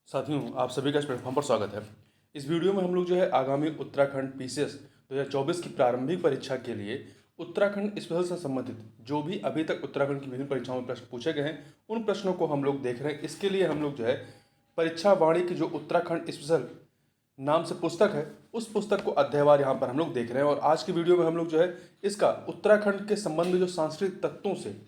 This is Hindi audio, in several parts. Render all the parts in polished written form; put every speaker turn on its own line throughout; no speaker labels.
साथियों, आप सभी का इस प्लेटफॉर्म पर स्वागत है। इस वीडियो में हम लोग जो है आगामी उत्तराखंड पीसीएस 2024 की प्रारंभिक परीक्षा के लिए उत्तराखंड स्पेशल से संबंधित जो भी अभी तक उत्तराखंड की विभिन्न परीक्षाओं में प्रश्न पूछे गए हैं उन प्रश्नों को हम लोग देख रहे हैं। इसके लिए हम लोग जो है परीक्षा वाणी की जो उत्तराखंड स्पेशल नाम से पुस्तक है उस पुस्तक को अध्यायवार यहाँ पर हम लोग देख रहे हैं। और आज की वीडियो में हम लोग जो है इसका उत्तराखंड के संबंध में जो सांस्कृतिक तत्वों से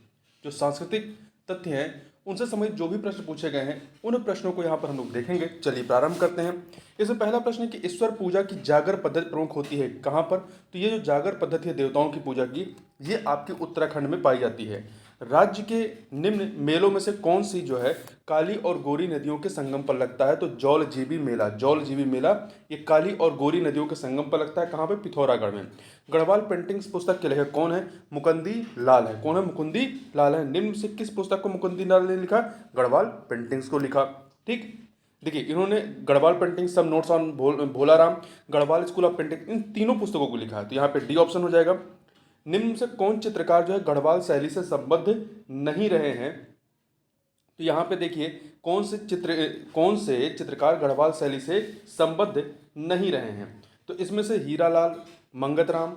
जो सांस्कृतिक तथ्य हैं उनसे संबंधित जो भी प्रश्न पूछे गए हैं उन प्रश्नों को यहाँ पर हम लोग देखेंगे। चलिए प्रारंभ करते हैं। इसमें पहला प्रश्न है कि ईश्वर पूजा की जागर पद्धति प्रमुख होती है कहाँ पर। तो ये जो जागर पद्धति है देवताओं की पूजा की, ये आपके उत्तराखंड में पाई जाती है। राज्य के निम्न मेलों में से कौन सी जो है काली और गोरी नदियों के संगम पर लगता है। तो जौलजीबी मेला, जौलजीबी मेला ये काली और गोरी नदियों के संगम पर लगता है। कहाँ पे? पिथौरागढ़ में। गढ़वाल पेंटिंग्स पुस्तक के लेखक कौन है? मुकुंदी लाल है। कौन है? मुकुंदी लाल है। निम्न से किस पुस्तक को मुकुंदी लाल ने लिखा? गढ़वाल पेंटिंग्स को लिखा। ठीक, देखिए इन्होंने गढ़वाल पेंटिंग, सब notes on Bholaram, Garhwal school of painting, इन तीनों पुस्तकों को लिखा है। तो यहाँ पे डी ऑप्शन हो जाएगा। निम्न से कौन चित्रकार जो है गढ़वाल शैली से संबद्ध नहीं रहे हैं। तो यहाँ पे देखिए कौन से चित्रकार गढ़वाल शैली से संबद्ध नहीं रहे हैं। तो इसमें से हीरालाल, मंगतराम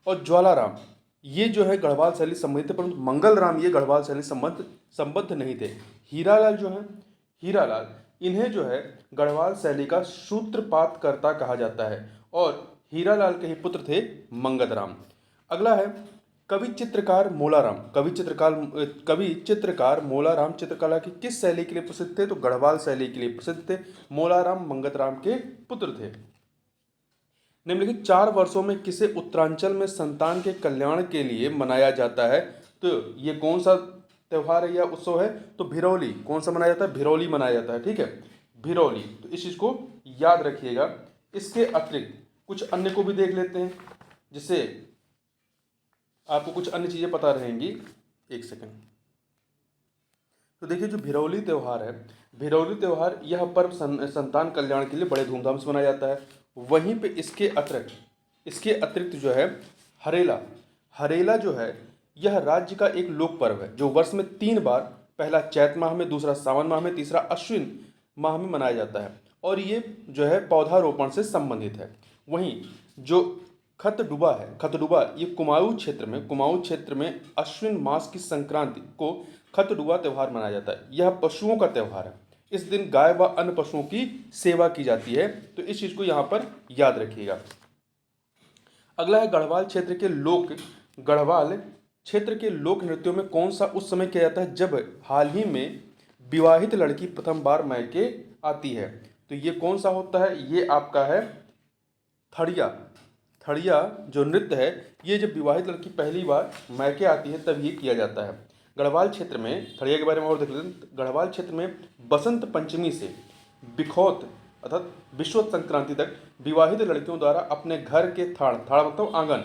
और ज्वालाराम ये जो है गढ़वाल शैली संबंधित थे, परंतु मंगल राम ये गढ़वाल शैली संबद्ध नहीं थे। हीरालाल जो है, हीरालाल इन्हें जो है गढ़वाल शैली का सूत्रपातकर्ता कहा जाता है और हीरालाल के ही पुत्र थे मंगतराम। अगला है कवि चित्रकार मोलाराम। कवि चित्रकार मोलाराम चित्रकला की किस शैली के लिए प्रसिद्ध थे? तो गढ़वाल शैली के लिए प्रसिद्ध थे। मोलाराम मंगतराम के पुत्र थे। निम्नलिखित 4 वर्षों में किसे उत्तरांचल में संतान के कल्याण के लिए मनाया जाता है? तो ये कौन सा त्यौहार है या उत्सव है? तो भिरौली। कौन सा मनाया जाता है? भिरौली मनाया जाता है। ठीक है, भिरौली। तो इस चीज को याद रखिएगा। इसके अतिरिक्त कुछ अन्य को भी देख लेते हैं जिससे आपको कुछ अन्य चीजें पता रहेंगी। एक सेकंड। तो देखिए जो भिरौली त्यौहार है, भिरौली त्यौहार यह पर्व संतान कल्याण के लिए बड़े धूमधाम से मनाया जाता है। वहीं पे इसके अतिरिक्त जो है हरेला, हरेला जो है यह राज्य का एक लोक पर्व है जो वर्ष में 3 बार, पहला चैत माह में, दूसरा सावन माह में, तीसरा अश्विन माह में मनाया जाता है और ये जो है पौधारोपण से संबंधित है। वहीं जो खतडुबा है, खतडुबा ये कुमाऊं क्षेत्र में अश्विन मास की संक्रांति को खतडुबा त्यौहार मनाया जाता है। यह पशुओं का त्यौहार है। इस दिन गाय व अन्य पशुओं की सेवा की जाती है। तो इस चीज को यहाँ पर याद रखिएगा। अगला है गढ़वाल क्षेत्र के लोक नृत्यों में कौन सा उस समय किया जाता है जब हाल ही में विवाहित लड़की प्रथम बार मायके आती है। तो ये कौन सा होता है? ये आपका है थड़िया। थड़िया जो नृत्य है ये जब विवाहित लड़की पहली बार मायके आती है तब ये किया जाता है। गढ़वाल क्षेत्र में थड़िया के बारे में और देख लेते हैं। गढ़वाल क्षेत्र में बसंत पंचमी से बिखौत अर्थात विश्वत संक्रांति तक विवाहित लड़कियों द्वारा अपने घर के थाड़ मतलब आंगन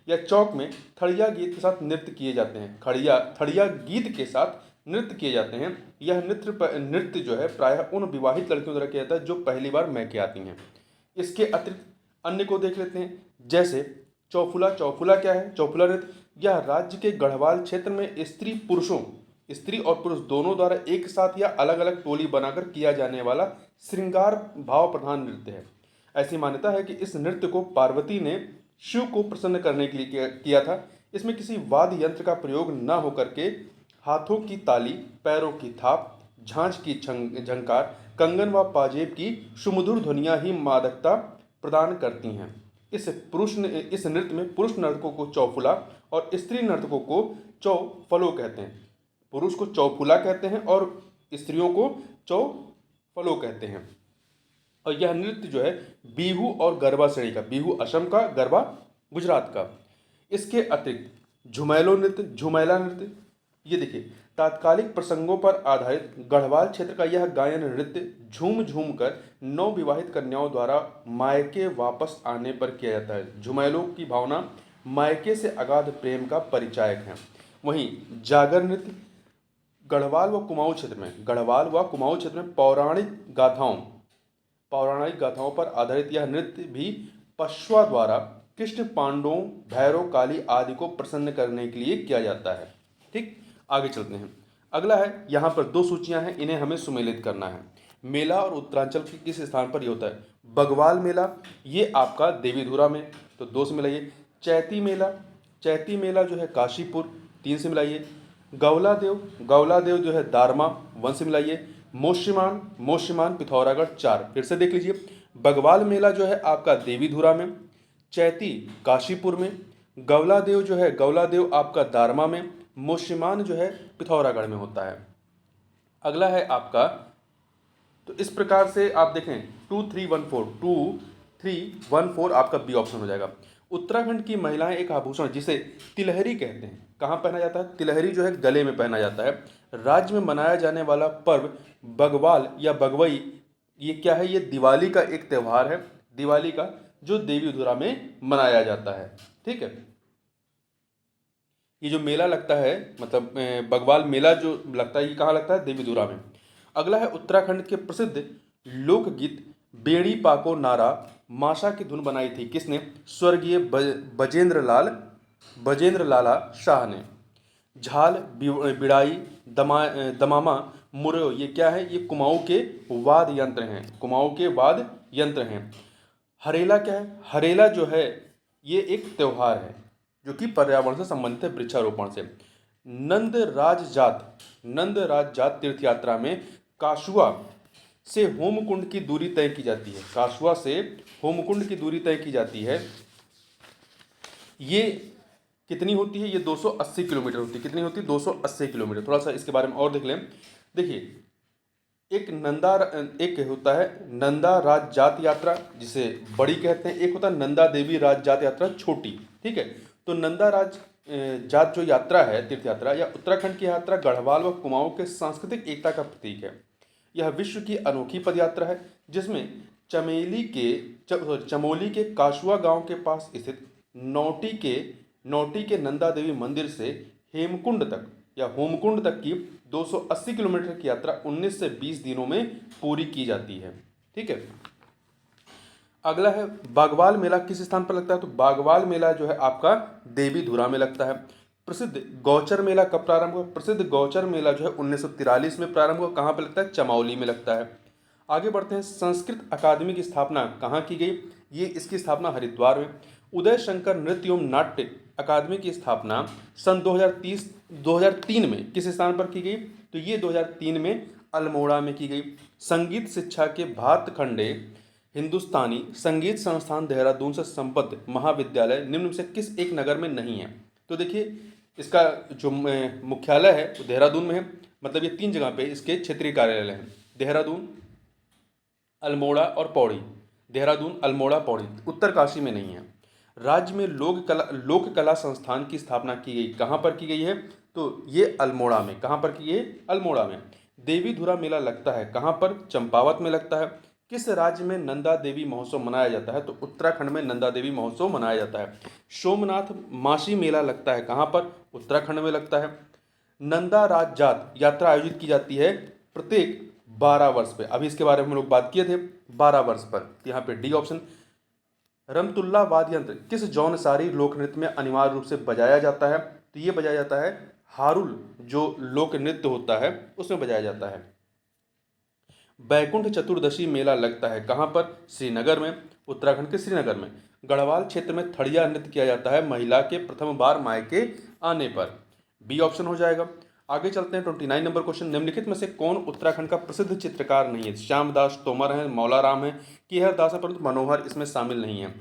या चौक में थड़िया गीत के साथ नृत्य किए जाते हैं। थड़िया गीत के साथ नृत्य किए जाते हैं। यह नृत्य जो है प्रायः उन विवाहित लड़कियों द्वारा किया जाता है जो पहली बार मायके आती हैं। इसके अतिरिक्त अन्य को देख लेते हैं जैसे चौफुला। चौफुला क्या है? चौफुला नृत्य यह राज्य के गढ़वाल क्षेत्र में स्त्री और पुरुष दोनों द्वारा एक साथ या अलग अलग टोली बनाकर किया जाने वाला श्रृंगार भाव प्रधान नृत्य है। ऐसी मान्यता है कि इस नृत्य को पार्वती ने शिव को प्रसन्न करने के लिए किया था। इसमें किसी वाद्य यंत्र का प्रयोग न होकर के हाथों की ताली, पैरों की थाप, झांझ की झंकार, कंगन व पाजेब की सुमधुर ध्वनियां ही मादकता प्रदान करती हैं। इस नृत्य में पुरुष नर्तकों को चौफुला और स्त्री नर्तकों को चौफलो कहते हैं। पुरुष को चौफुला कहते हैं और स्त्रियों को चौफलो कहते हैं। और यह नृत्य जो है बिहू और गरबा श्रेणी का, बिहू असम का, गरबा गुजरात का। इसके अतिरिक्त झुमेला नृत्य ये देखिए तात्कालिक प्रसंगों पर आधारित गढ़वाल क्षेत्र का यह गायन नृत्य झूम झूम कर नवविवाहित कन्याओं द्वारा मायके वापस आने पर किया जाता है। झुमेलों की भावना मायके से अगाध प्रेम का परिचायक है। वहीं जागर नृत्य गढ़वाल व कुमाऊं क्षेत्र में पौराणिक गाथाओं पर आधारित यह नृत्य भी पश्वा द्वारा कृष्ण, पांडवों, भैरव, काली आदि को प्रसन्न करने के लिए किया जाता है। ठीक, आगे चलते हैं। अगला है यहाँ पर 2 सूचियां हैं, इन्हें हमें सुमेलित करना है। मेला और उत्तरांचल के किस स्थान पर ये होता है? बगवाल मेला, ये आपका देवीधुरा में, तो 2 से मिलाइए। चैती मेला जो है काशीपुर, 3 से मिलाइए। गौला देव जो है दारमा, 1 से मिलाइए। मोशीमान पिथौरागढ़, 4। फिर से देख लीजिए, बगवाल मेला जो है आपका देवीधुरा में, चैती काशीपुर में, गौला देव आपका दारमा में, मोशीमान जो है पिथौरागढ़ में होता है। अगला है आपका, तो इस प्रकार से आप देखें 2314 आपका बी ऑप्शन हो जाएगा। उत्तराखंड की महिलाएं एक आभूषण जिसे तिलहरी कहते हैं, कहाँ पहना जाता है? तिलहरी जो है गले में पहना जाता है। राज्य में मनाया जाने वाला पर्व बगवाल या बगवई, ये क्या है? ये दिवाली का एक त्यौहार है, दिवाली का, जो देवीधुरा में मनाया जाता है। ठीक है, ये जो मेला लगता है, मतलब बगवाल मेला जो लगता है, ये कहाँ लगता है? देवीधुरा में। अगला है उत्तराखंड के प्रसिद्ध लोकगीत बेड़ी पाको नारा माशा की धुन बनाई थी किसने? स्वर्गीय बजेंद्र लाला शाह ने। झाल, बिड़ाई, दमामा, मुरयो, ये क्या है? ये कुमाऊं के वाद्य यंत्र हैं। हरेला क्या है? हरेला जो है ये एक त्यौहार है जो कि पर्यावरण से संबंधित है, वृक्षारोपण से। नंद राज जात तीर्थ यात्रा में काशुआ से होमकुंड की दूरी तय की जाती है। काशुआ से होमकुंड की दूरी तय की जाती है, ये कितनी होती है? ये 280 किलोमीटर होती है। कितनी होती है? 280 किलोमीटर। थोड़ा सा इसके बारे में और देख लें। देखिए, एक होता है नंदा राज जात यात्रा, जिसे बड़ी कहते हैं, एक होता है नंदा देवी राज जात यात्रा, छोटी। ठीक है, तो नंदा राज जात जो यात्रा है, तीर्थ यात्रा या उत्तराखंड की यात्रा, गढ़वाल व कुमाऊं के सांस्कृतिक एकता का प्रतीक है। यह विश्व की अनोखी पदयात्रा है जिसमें चमोली के काशुआ गांव के पास स्थित नौटी के नंदा देवी मंदिर से हेमकुंड तक या होमकुंड तक की 280 किलोमीटर की यात्रा 19 से 20 दिनों में पूरी की जाती है। ठीक है, अगला है बागवाल मेला किस स्थान पर लगता है? तो बागवाल मेला जो है आपका देवीधुरा में लगता है। प्रसिद्ध गौचर मेला कब प्रारंभ हुआ? प्रसिद्ध गौचर मेला जो है 1943 में प्रारंभ हुआ। कहाँ पे लगता है? चमौली में लगता है। आगे बढ़ते हैं, संस्कृत अकादमी की स्थापना कहाँ की गई? ये इसकी स्थापना हरिद्वार में। उदय शंकर नृत्य एवं नाट्य अकादमी की स्थापना सन 2003 में किस स्थान पर की गई? तो ये 2003 में अल्मोड़ा में की गई। संगीत शिक्षा के भातखंडे हिंदुस्तानी संगीत संस्थान देहरादून से संबद्ध महाविद्यालय निम्न में से किस एक नगर में नहीं है? तो देखिए, इसका जो मुख्यालय है वो देहरादून में है, मतलब ये 3 जगह पे इसके क्षेत्रीय कार्यालय हैं, देहरादून, अल्मोड़ा और पौड़ी। देहरादून, अल्मोड़ा, पौड़ी। उत्तरकाशी में नहीं है। राज्य में लोक कला संस्थान की स्थापना की गई, कहाँ पर की गई है? तो ये अल्मोड़ा में। कहाँ पर की गई? अल्मोड़ा में। देवीधुरा मेला लगता है कहाँ पर? चंपावत में लगता है। किस राज्य में नंदा देवी महोत्सव मनाया जाता है? तो उत्तराखंड में नंदा देवी महोत्सव मनाया जाता है। सोमनाथ मासी मेला लगता है कहाँ पर? उत्तराखंड में लगता है। नंदा राज जात यात्रा आयोजित की जाती है प्रत्येक 12 वर्ष पे। अभी इसके बारे में हम लोग बात किए थे, 12 वर्ष पर। यहाँ पे डी ऑप्शन। रमतुल्ला वाद्य यंत्र किस जौनसारी लोक नृत्य में अनिवार्य रूप से बजाया जाता है? तो ये बजाया जाता है हारुल, जो लोक नृत्य होता है उसमें बजाया जाता है। बैकुंठ चतुर्दशी मेला लगता है कहाँ पर? श्रीनगर में। उत्तराखंड के श्रीनगर में। गढ़वाल क्षेत्र में थड़िया नृत्य किया जाता है महिला के प्रथम बार मायके आने पर। बी ऑप्शन हो जाएगा। आगे चलते हैं 29 नंबर क्वेश्चन। निम्नलिखित में से कौन उत्तराखंड का प्रसिद्ध चित्रकार नहीं है? श्यामदास तोमर है, मौलाराम है, केहर दास है, परंतु मनोहर इसमें शामिल नहीं है।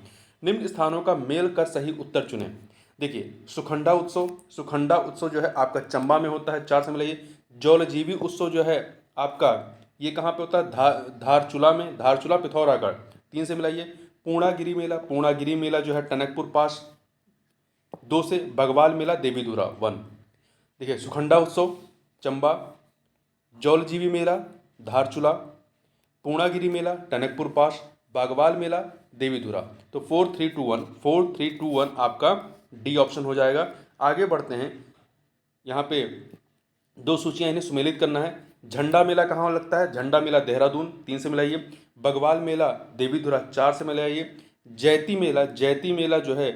निम्न स्थानों का मेल कर सही उत्तर चुने। देखिए, सुखंडा उत्सव जो है आपका चंबा में होता है, 4 से मिलाइए। जौलजीबी उत्सव जो है आपका ये कहाँ पे होता है? धारचूला में, धारचूला पिथौरागढ़, 3 से मिलाइए। पूर्णागिरी मेला जो है टनकपुर पास, 2 से। बगवाल मेला देवीधुरा, 1। देखिए, सुखंडा उत्सव चंबा, जौलजीबी मेला धारचूला, पूर्णागिरी मेला टनकपुर पास, बागवाल मेला देवीधुरा। तो 4321 आपका डी ऑप्शन हो जाएगा। आगे बढ़ते हैं, यहाँ पे 2 सूचियाँ इन्हें सुमेलित करना है। झंडा मेला कहाँ लगता है? झंडा मेला देहरादून, 3 से मिलाइए। बगवाल मेला देवीधुरा, 4 से मिलाइए। जैती मेला जो है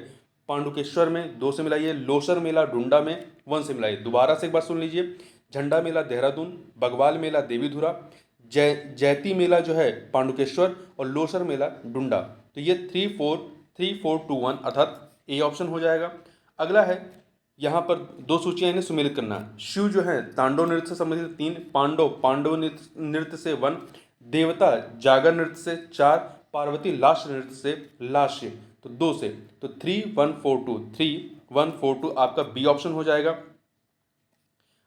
पांडुकेश्वर में, 2 से मिलाइए। लोसर मेला डुंडा में, 1 से मिलाइए। दोबारा से एक बार सुन लीजिए। झंडा मेला देहरादून, बगवाल मेला देवीधुरा, जैती मेला जो है पांडुकेश्वर, और लोसर मेला डुंडा। तो ये 3 4 अर्थात ए ऑप्शन हो जाएगा। अगला है, यहाँ पर दो सूचियां इन्हें सुमेलित करना। शिव जो है तांडव नृत्य से संबंधित 3, पांडव नृत्य से 1, देवता जागर नृत्य से 4, पार्वती लास्य नृत्य से लास्य तो 2 से। तो 3 1 4 2 आपका बी ऑप्शन हो जाएगा।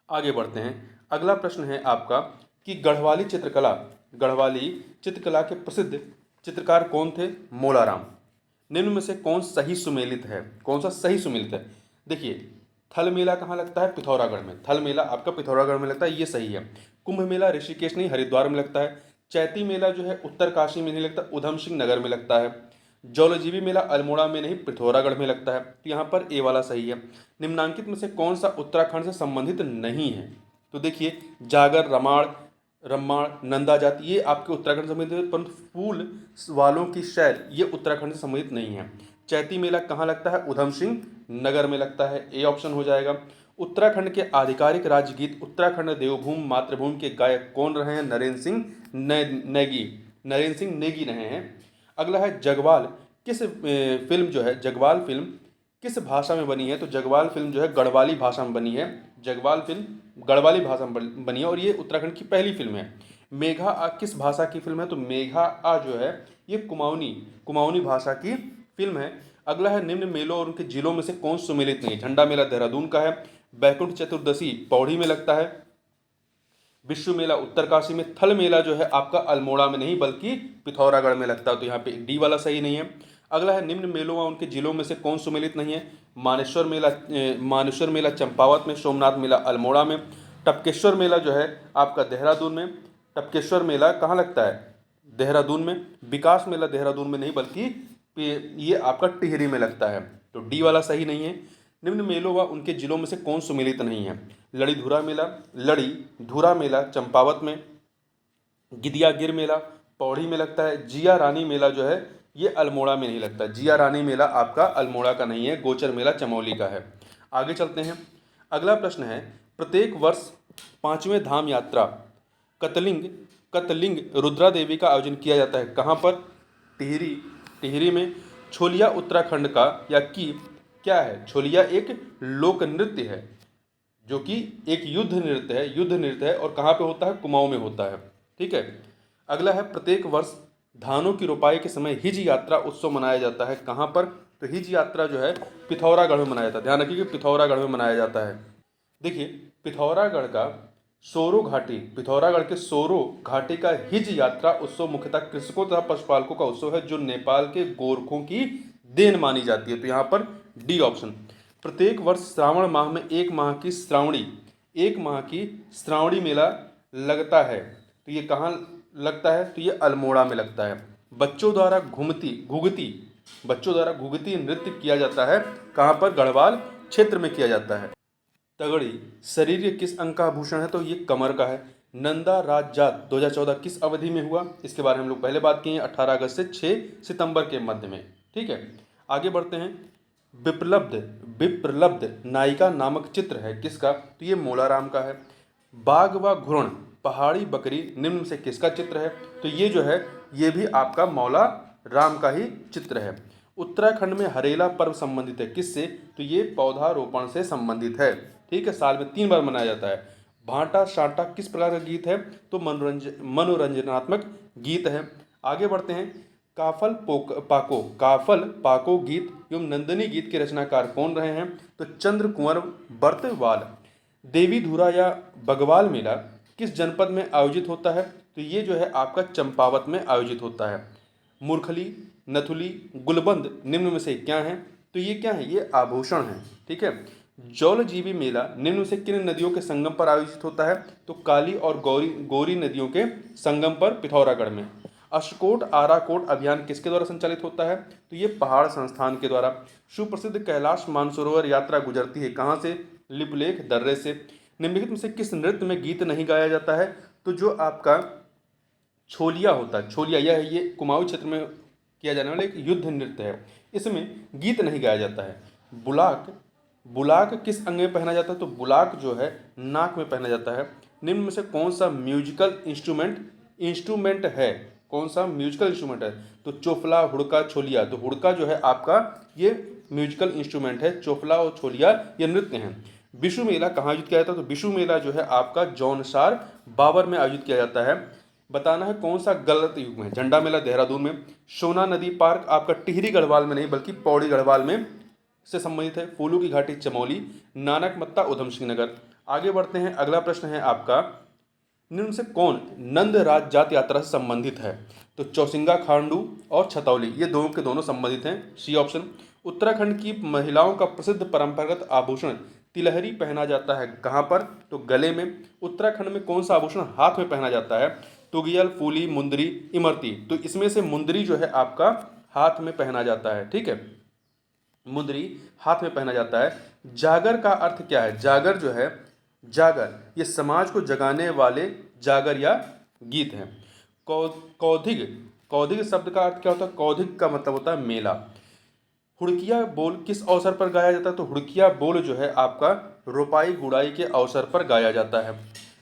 आगे बढ़ते हैं। अगला प्रश्न है आपका कि गढ़वाली चित्रकला के प्रसिद्ध चित्रकार कौन थे? मोलाराम। निम्न में से कौन सही सुमेलित है? कौन सा सही सुमेलित है? देखिए, थल मेला कहाँ लगता है? पिथौरागढ़ में। थल मेला आपका पिथौरागढ़ में लगता है, ये सही है। कुंभ मेला ऋषिकेश नहीं हरिद्वार में लगता है। चैती मेला जो है उत्तरकाशी में नहीं लगता, उधम सिंह नगर में लगता है। जौलजीबी मेला अल्मोड़ा में नहीं पिथौरागढ़ में लगता है। तो यहाँ पर ए वाला सही है। निम्नांकित में से कौन सा उत्तराखंड से संबंधित नहीं है? तो देखिए, जागर, रम्माण, नंदा जाति ये आपके उत्तराखंड से संबंधित है, परंतु फूल वालों की शैल ये उत्तराखंड से संबंधित नहीं है। चैती मेला कहाँ लगता है? उधम सिंह नगर में लगता है, ए ऑप्शन हो जाएगा। उत्तराखंड के आधिकारिक राज्य गीत उत्तराखंड देवभूमि मातृभूमि के गायक कौन रहे हैं? नरेंद्र सिंह नेगी रहे हैं। अगला है, जगवाल किस फिल्म जो है जगवाल फिल्म किस भाषा में बनी है? तो जगवाल फिल्म जो है गढ़वाली भाषा में बनी है। जगवाल फिल्म गढ़वाली भाषा में बनी है और ये उत्तराखंड की पहली फिल्म है। मेघा आ किस भाषा की फिल्म है? तो मेघा आ जो है ये कुमाऊनी भाषा की फिल्म है। अगला है, निम्न मेलों और उनके जिलों में से कौन सुमेलित नहीं? झंडा मेला देहरादून का है, बैकुंठ चतुर्दशी पौड़ी में लगता है, विश्व मेला उत्तरकाशी में, थल मेला जो है आपका अल्मोड़ा में नहीं बल्कि पिथौरागढ़ में लगता है। तो यहाँ पे डी वाला सही नहीं है। अगला है, निम्न मेलों व उनके जिलों में से कौन सुमेलित नहीं है? मानेश्वर मेला चंपावत में, सोमनाथ मेला अल्मोड़ा में, टपकेश्वर मेला जो है आपका देहरादून में। टपकेश्वर मेला कहाँ लगता है? देहरादून में। विकास मेला देहरादून में नहीं बल्कि ये आपका टिहरी में लगता है। तो डी वाला सही नहीं है। निम्न मेलों व उनके जिलों में से कौन सुमेलित नहीं है? लड़ी धुरा मेला चंपावत में, गिदियागिर मेला पौड़ी में लगता है, जिया रानी मेला जो है ये अल्मोड़ा में नहीं लगता। जिया रानी मेला आपका अल्मोड़ा का नहीं है, गोचर मेला चमोली का है। आगे चलते हैं। अगला प्रश्न है, प्रत्येक वर्ष 5वें धाम यात्रा कतलिंग रुद्रा देवी का आयोजन किया जाता है। कहाँ पर? टिहरी में। छोलिया उत्तराखंड का या की क्या है? छोलिया एक लोक नृत्य है जो कि एक युद्ध नृत्य है और कहाँ पे होता है? कुमाऊं में होता है। ठीक है। अगला है, प्रत्येक वर्ष धानों की रोपाई के समय हिज यात्रा उत्सव मनाया जाता है। कहाँ पर? तो हिज यात्रा जो है पिथौरागढ़ में मनाया जाता है। ध्यान रखिए कि पिथौरागढ़ में मनाया जाता है। देखिए, पिथौरागढ़ के सोरो घाटी का हिज यात्रा उत्सव मुख्यतः कृषकों तथा पशुपालकों का उत्सव है जो नेपाल के गोरखों की देन मानी जाती है। तो यहाँ पर डी ऑप्शन। प्रत्येक वर्ष श्रावण माह में एक माह की श्रावणी मेला लगता है। तो ये कहाँ लगता है? तो ये अल्मोड़ा में लगता है। बच्चों द्वारा घुघती नृत्य किया जाता है। कहाँ पर? गढ़वाल क्षेत्र में किया जाता है। तगड़ी शरीर के किस अंग का आभूषण है? तो ये कमर का है। नंदा राजजात 2014 किस अवधि में हुआ? इसके बारे में हम लोग पहले बात किए हैं, 18 अगस्त से 6 सितंबर के मध्य में। ठीक है। आगे बढ़ते हैं। विप्रलब्ध नायिका नामक चित्र है किसका? तो ये मोलाराम का है। बाघ व घुरण पहाड़ी बकरी निम्न से किसका चित्र है? तो ये जो है ये भी आपका मौला राम का ही चित्र है। उत्तराखंड में हरेला पर्व संबंधित है किससे? तो ये पौधारोपण से संबंधित है। ठीक है। साल में 3 बार मनाया जाता है। भाटा शाटा किस प्रकार का गीत है? तो मनोरंजनात्मक गीत है। आगे बढ़ते हैं। काफल पाको गीत एवं नंदनी गीत के रचनाकार कौन रहे हैं? तो चंद्र कुंवर बर्तवाल। देवी धुरा या बगवाल मेला किस जनपद में आयोजित होता है? तो ये जो है आपका चंपावत में आयोजित होता है। मूर्खली, नथुली, गुलबंद निम्न में से क्या है? तो ये क्या है? ये आभूषण है। ठीक है। जौलजीबी मेला निम्न में से किन नदियों के संगम पर आयोजित होता है? तो काली और गौरी नदियों के संगम पर पिथौरागढ़ में। अशकोट आराकोट अभियान किसके द्वारा संचालित होता है? तो ये पहाड़ संस्थान के द्वारा। सुप्रसिद्ध कैलाश मानसरोवर यात्रा गुजरती है कहाँ से? लिपुलेख दर्रे से। निम्नलिखित में से किस नृत्य में गीत नहीं गाया जाता है? तो जो आपका छोलिया होता है, छोलिया ये कुमाऊं क्षेत्र में किया जाने वाला एक युद्ध नृत्य है, इसमें गीत नहीं गाया जाता है। बुलाक किस अंग में पहना जाता है? तो बुलाक जो है नाक में पहना जाता है। निम्न में से कौन सा म्यूजिकल इंस्ट्रूमेंट इंस्ट्रूमेंट है, कौन सा म्यूजिकल इंस्ट्रूमेंट है? तो चोफला, हुड़का, छोलिया। तो हुड़का जो है आपका ये म्यूजिकल इंस्ट्रूमेंट है, चोफला और छोलिया ये नृत्य हैं। विशु मेला कहाँ आयोजित किया जाता है? तो विशु मेला जो है आपका जौनसार बाबर में आयोजित किया जाता है। बताना है कौन सा गलत युग में? झंडा मेला देहरादून में। सोना नदी पार्क आपका टिहरी गढ़वाल में नहीं बल्कि पौड़ी गढ़वाल में से संबंधित है। फूलों की घाटी चमोली। नानक मत्ता उधम सिंह नगर। आगे बढ़ते हैं, अगला प्रश्न है आपका, निम्न से कौन नंद राज जात यात्रा से संबंधित है? तो चौसिंगा, खांडू और छतौली ये दोनों के दोनों संबंधित हैं, सी ऑप्शन। उत्तराखंड की महिलाओं का प्रसिद्ध परंपरागत आभूषण तिलहरी पहना जाता है कहाँ पर? तो गले में। उत्तराखंड में कौन सा आभूषण हाथ में पहना जाता है? तुगियल, फूली, मुंदरी, इमरती। तो इसमें से मुंदरी जो है आपका हाथ में पहना जाता है, ठीक है, मुंदरी हाथ में पहना जाता है। जागर का अर्थ क्या है? जागर जो है, जागर ये समाज को जगाने वाले जागर या गीत हैं। कौधिग, कौधिग शब्द का अर्थ क्या होता है? कौधिग का मतलब होता है मेला। हुड़किया बोल किस अवसर पर गाया जाता है? तो हुड़किया बोल जो है आपका रोपाई गुड़ाई के अवसर पर गाया जाता है।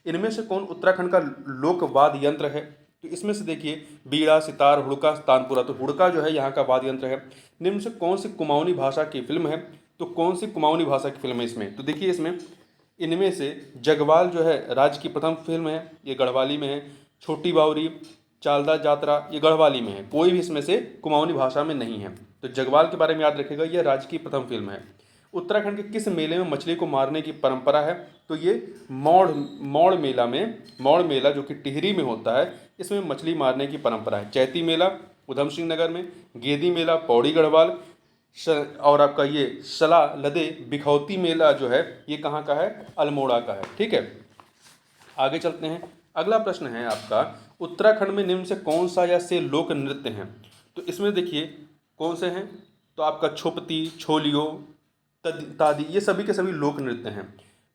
इनमें से कौन उत्तराखंड का लोक वाद्य यंत्र है? तो इसमें से देखिए बीड़ा, सितार, हुड़का, तानपुरा। तो हुड़का जो है यहाँ का वाद्य यंत्र है। निम्न से कौन सी कुमाऊनी भाषा की फिल्म है? तो कौन सी कुमाऊनी भाषा की फिल्म है इसमें? तो देखिए इसमें इनमें से जगवाल जो है राज्य की प्रथम फिल्म है, ये गढ़वाली में है। छोटी बावरी, चालदा जात्रा ये गढ़वाली में है, कोई भी इसमें से कुमाऊनी भाषा में नहीं है। तो जगवाल के बारे में याद रखिएगा, यह राज्य की प्रथम फिल्म है। उत्तराखंड के किस मेले में मछली को मारने की परंपरा है? तो ये मौड़ मौड़ मेला में, मौड़ मेला जो कि टिहरी में होता है, इसमें मछली मारने की परंपरा है। चैती मेला उधम सिंह नगर में। गेदी मेला पौड़ी गढ़वाल। और आपका ये सला लदे बिखौती मेला जो है ये कहाँ का है? अल्मोड़ा का है, ठीक है। आगे चलते हैं, अगला प्रश्न है आपका, उत्तराखंड में निम्न से कौन सा या से लोक नृत्य हैं? तो इसमें देखिए कौन से हैं? तो आपका छुपती, छोलियो, तादी ये सभी के सभी लोक नृत्य हैं।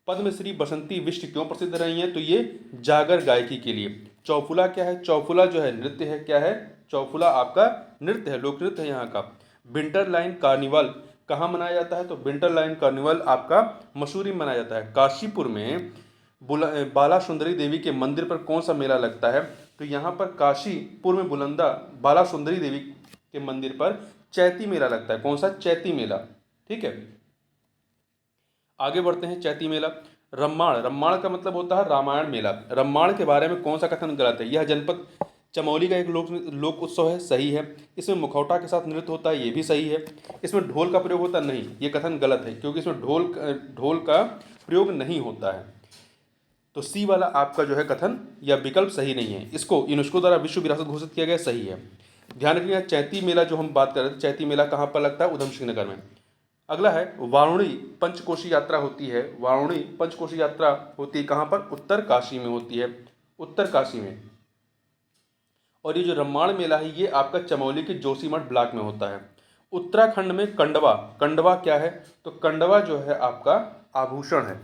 पद्मश्री बसंती बिष्ट क्यों प्रसिद्ध रही हैं? तो ये जागर गायकी के लिए। चौफुला क्या है? चौफुला जो है नृत्य है, क्या है? चौफुला आपका नृत्य है, लोक नृत्य है यहाँ का। विंटर लाइन कार्निवल कहाँ मनाया जाता है? तो विंटर लाइन कार्निवल आपका मसूरी में मनाया जाता है। काशीपुर में बाला सुंदरी देवी के मंदिर पर कौन सा मेला लगता है? तो यहाँ पर काशीपुर में बुलंदा बाला सुंदरी देवी के मंदिर पर चैती मेला लगता है। कौन सा? चैती मेला, ठीक है। आगे बढ़ते हैं, चैती मेला। रम्माण, रम्माण का मतलब होता है रामायण मेला। रम्माण के बारे में कौन सा कथन गलत है? यह जनपद चमोली का एक लोक उत्सव है, सही है। इसमें मुखौटा के साथ नृत्य होता है, ये भी सही है। इसमें ढोल का प्रयोग होता नहीं, ये कथन गलत है, क्योंकि इसमें ढोल का प्रयोग नहीं होता है। तो सी वाला आपका जो है कथन या विकल्प सही नहीं है। इसको यूनेस्को द्वारा विश्व विरासत घोषित किया गया, सही है। ध्यान रखिएगा, चैती मेला जो हम बात कर रहे थे, चैती मेला कहाँ पर लगता है? उधम सिंह नगर में। अगला है वारुणी पंचकोशी यात्रा होती है। वारुणी पंचकोशी यात्रा होती है कहाँ पर? उत्तर काशी में होती है, उत्तर काशी में। और ये जो रम्माण मेला है ये आपका चमोली के जोशीमठ ब्लॉक में होता है। उत्तराखंड में कंडवा, कंडवा क्या है? तो कंडवा जो है आपका आभूषण है।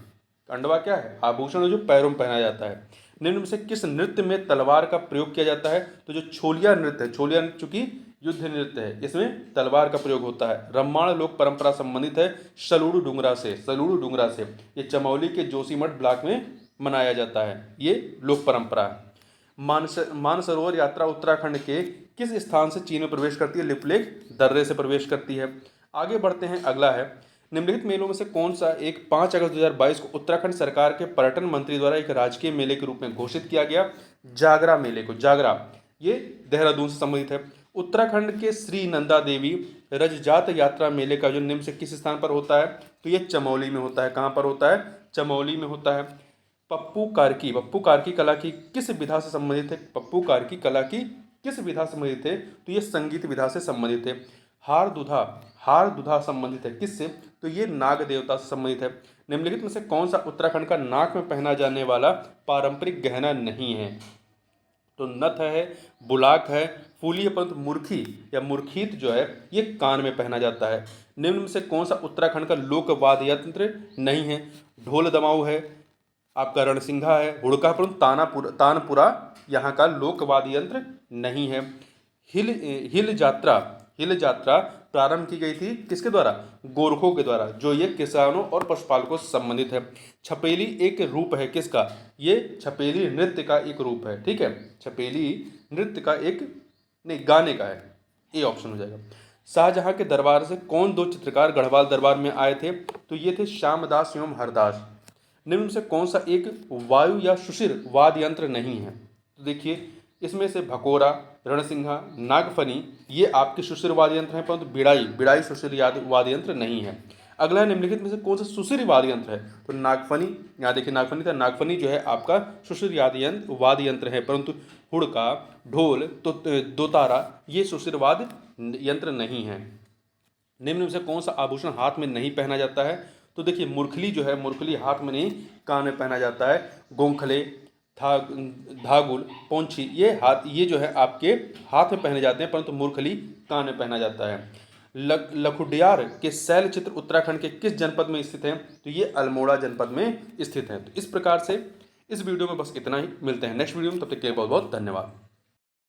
कंडवा क्या है? आभूषण जो पैरों में पहना जाता है। निम्न में से किस नृत्य में तलवार का प्रयोग किया जाता है? तो जो छोलिया नृत्य है, छोलिया नृत्य चूंकि युद्ध नृत्य है, इसमें तलवार का प्रयोग होता है। रम्माण लोक परंपरा संबंधित है सलूड़ू डुंगरा से, सलूड़ू डुंगरा से। ये चमोली के जोशीमठ ब्लॉक में मनाया जाता है, ये लोक परंपरा है। मानसरोवर यात्रा उत्तराखंड के किस स्थान से चीन में प्रवेश करती है? लिपुलेख दर्रे से प्रवेश करती है। आगे बढ़ते हैं, अगला है, निम्नलिखित मेलों में से कौन सा एक 5 अगस्त 2022 को उत्तराखंड सरकार के पर्यटन मंत्री द्वारा एक राजकीय मेले के रूप में घोषित किया गया? जागरा मेले को, जागरा ये देहरादून से संबंधित है। उत्तराखंड के श्री नंदा देवी रजजात यात्रा मेले का जो निम्न से किस स्थान पर होता है? तो ये चमोली में होता है। कहाँ पर होता है? चमोली में होता है। पप्पू कार्की, पप्पू कार्की कला की किस विधा से संबंधित है? पप्पू कार्की कला की किस विधा से संबंधित है? तो ये संगीत विधा से संबंधित है। हार दुधा संबंधित है किससे? तो ये नाग देवता से संबंधित है। निम्नलिखित में से कौन सा उत्तराखंड का नाक में पहना जाने वाला पारंपरिक गहना नहीं है? तो नथ है, बुलाक है, फूली है, परंतु मुर्खी या मुर्खीत जो है ये कान में पहना जाता है। निम्न में से कौन सा उत्तराखंड का लोक वाद्य यंत्र नहीं है? ढोल दमाऊ है, आपका रणसिंघा है, हुड़का, परंतु तानपुरा यहाँ का लोक वाद्य यंत्र नहीं है। हिल हिल यात्रा प्रारंभ की गई थी किसके द्वारा? गोरखों के द्वारा, जो ये किसानों और पशुपालकों से संबंधित है। छपेली एक रूप है किसका? ये छपेली नृत्य का एक रूप है। ठीक है, छपेली नृत्य का एक, नहीं गाने का है, ये ऑप्शन हो जाएगा। शाहजहां के दरबार से कौन दो चित्रकार गढ़वाल दरबार में आए थे? तो ये थे श्यामदास एवं हरदास। निम्न में से कौन सा एक वायु या सुशिर वाद्य यंत्र नहीं है? तो देखिए इसमें से भकोरा, रणसिंघा, नागफनी ये आपके सुशिर वाद्य यंत्र हैं, परंतु बिड़ाई सुशिर वाद्य यंत्र नहीं है। अगला है निम्नलिखित में से कौन सा सुशिर वाद्य यंत्र है? तो नागफनी, यहाँ देखिए नागफनी था, नागफनी जो है आपका सुशिर वाद्य यंत्र है, परंतु हुड़का, ढोल, तो दोतारा ये सुशिर वाद्य यंत्र नहीं है। निम्न में से कौन सा आभूषण हाथ में नहीं पहना जाता है? तो देखिए मूर्खली जो है, मूर्खली हाथ में नहीं कान में पहना जाता है। गोंखले, धागुल, पौंछी ये जो है आपके हाथ में पहने जाते हैं, परंतु मूर्खली कान में पहना जाता है। लखुडियार के शैल चित्र उत्तराखंड के किस जनपद में स्थित हैं? तो ये अल्मोड़ा जनपद में स्थित है। तो इस प्रकार से इस वीडियो में बस इतना ही। मिलते हैं नेक्स्ट वीडियो में, तब तक के लिए बहुत बहुत धन्यवाद।